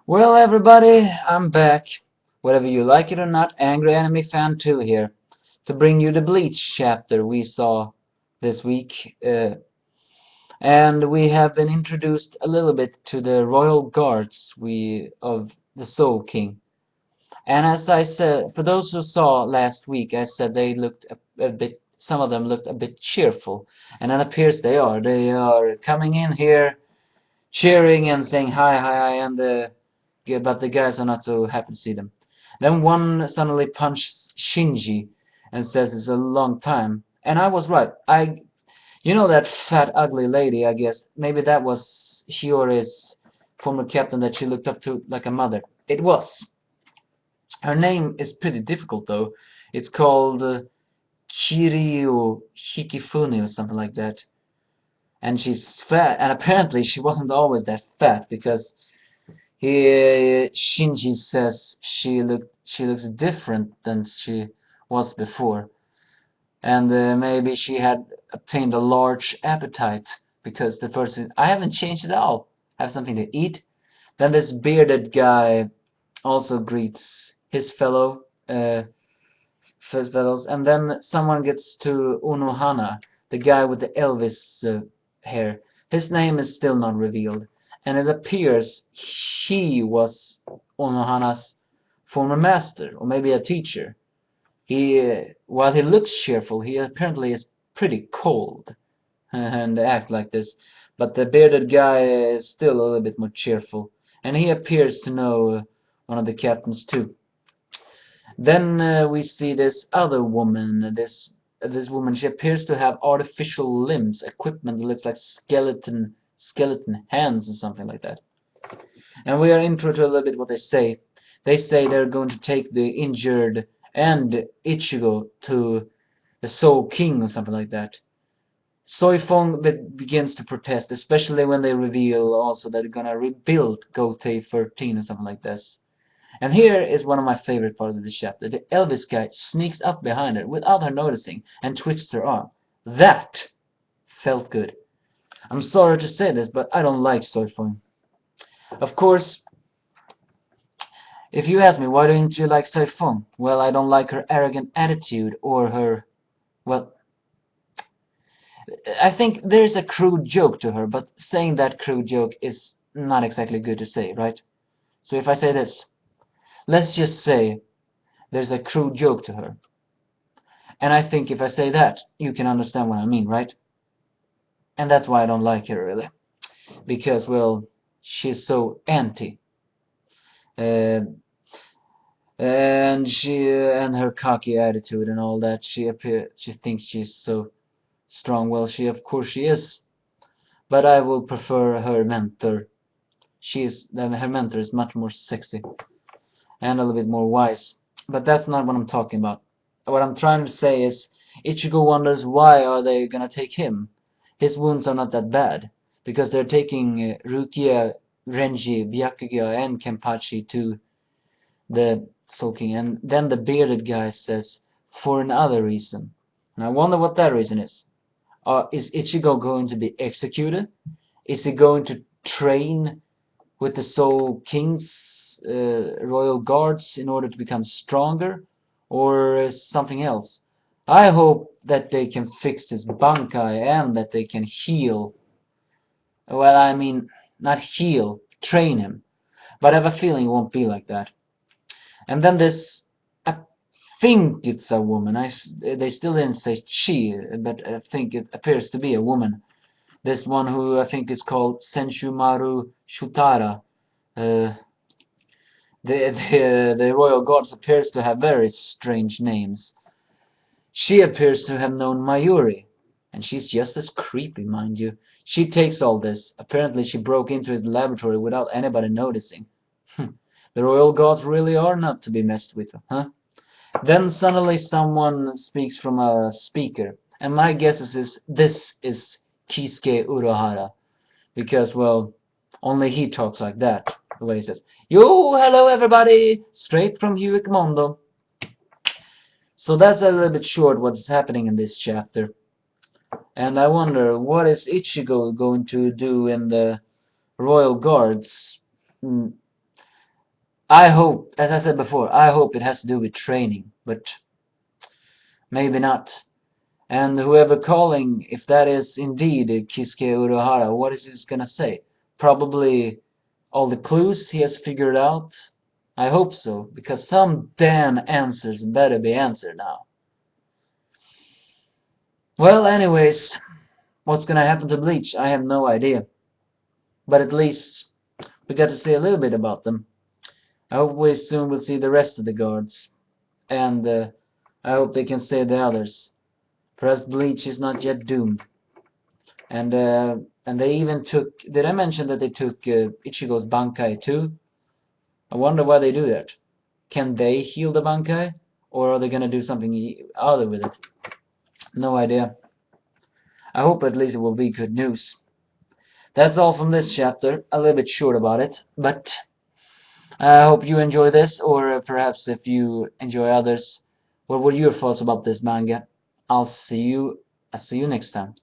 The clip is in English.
Well, everybody, I'm back. Whether you like it or not, Angry Anime Fan 2 here to bring you the Bleach chapter we saw this week. And we have been introduced a little bit to the royal guards of the Soul King. And as I said, for those who saw last week, I said they looked a bit, some of them looked a bit cheerful. And it appears they are. They are coming in here cheering and saying hi, hi, hi, and but the guys are not so happy to see them. Then one suddenly punches Shinji and says it's a long time. And I was right. You know that fat, ugly lady, I guess. Maybe that was Hiyori's former captain that she looked up to like a mother. It was. Her name is pretty difficult, though. It's called Kiryu Hikifune or something like that. And she's fat, and apparently she wasn't always that fat because Shinji says she looks different than she was before, and maybe she had obtained a large appetite because the person I haven't changed at all. Have something to eat. Then this bearded guy also greets his fellows, and then someone gets to Unohana, the guy with the Elvis hair. His name is still not revealed, and it appears he was Unohana's former master, or maybe a teacher. While he looks cheerful, he apparently is pretty cold and act like this. But the bearded guy is still a little bit more cheerful, and he appears to know one of the captains too. Then we see this other woman. This woman, she appears to have artificial limbs, equipment that looks like skeleton hands or something like that. And we are intro to a little bit what they say. They say they're going to take the injured and Ichigo to the Soul King or something like that. Soifong begins to protest, especially when they reveal also that they're gonna rebuild Gotei 13 or something like this. And here is one of my favorite parts of the chapter. The Elvis guy sneaks up behind her without her noticing and twists her arm. That felt good. I'm sorry to say this, but I don't like Soifong. Of course, if you ask me why don't you like Soifong, well, I don't like her arrogant attitude or her, well, I think there's a crude joke to her, but saying that crude joke is not exactly good to say, right? So if I say this, let's just say there's a crude joke to her. And I think if I say that, you can understand what I mean, right? And that's why I don't like her, really. Because, well, she's so anti. Uh, and her cocky attitude and all that, she thinks she's so strong. Well, of course she is. But I will prefer her mentor. Her mentor is much more sexy and a little bit more wise. But that's not what I'm talking about. What I'm trying to say is Ichigo wonders why are they gonna take him. His wounds are not that bad because they're taking Rukia, Renji, Byakuya, and Kenpachi to the sulking. And then the bearded guy says for another reason. And I wonder what that reason is. Is Ichigo going to be executed? Is he going to train with the Soul King's royal guards in order to become stronger, or something else? I hope that they can fix his Bankai and that they can heal. Well, I mean, not heal, train him. But I have a feeling it won't be like that. And then I think it's a woman. They still didn't say she, but I think it appears to be a woman. This one who I think is called Senshumaru Shutara. Uh, the royal gods appears to have very strange names. She appears to have known Mayuri, and she's just as creepy, mind you. She takes all this. Apparently she broke into his laboratory without anybody noticing. The royal gods really are not to be messed with, huh? Then suddenly someone speaks from a speaker, and my guess is this is Kisuke Urohara, because, well, only he talks like that, the way he says, Yo, hello everybody, straight from Hewick Mondo. So that's a little bit short what's happening in this chapter. And I wonder, what is Ichigo going to do in the Royal Guards? I hope, as I said before, I hope it has to do with training, but maybe not. And whoever calling, if that is indeed Kisuke Uruhara, what is he gonna say? Probably all the clues he has figured out? I hope so, because some damn answers better be answered now. Well, anyways, what's gonna happen to Bleach? I have no idea. But at least we got to see a little bit about them. I hope we soon will see the rest of the guards. And I hope they can save the others. Perhaps Bleach is not yet doomed. And uh, and they even took. Did I mention that they took Ichigo's Bankai too? I wonder why they do that. Can they heal the Bankai, or are they gonna do something other with it? No idea. I hope at least it will be good news. That's all from this chapter. A little bit short about it, but I hope you enjoy this, or perhaps if you enjoy others, what were your thoughts about this manga? I'll see you next time.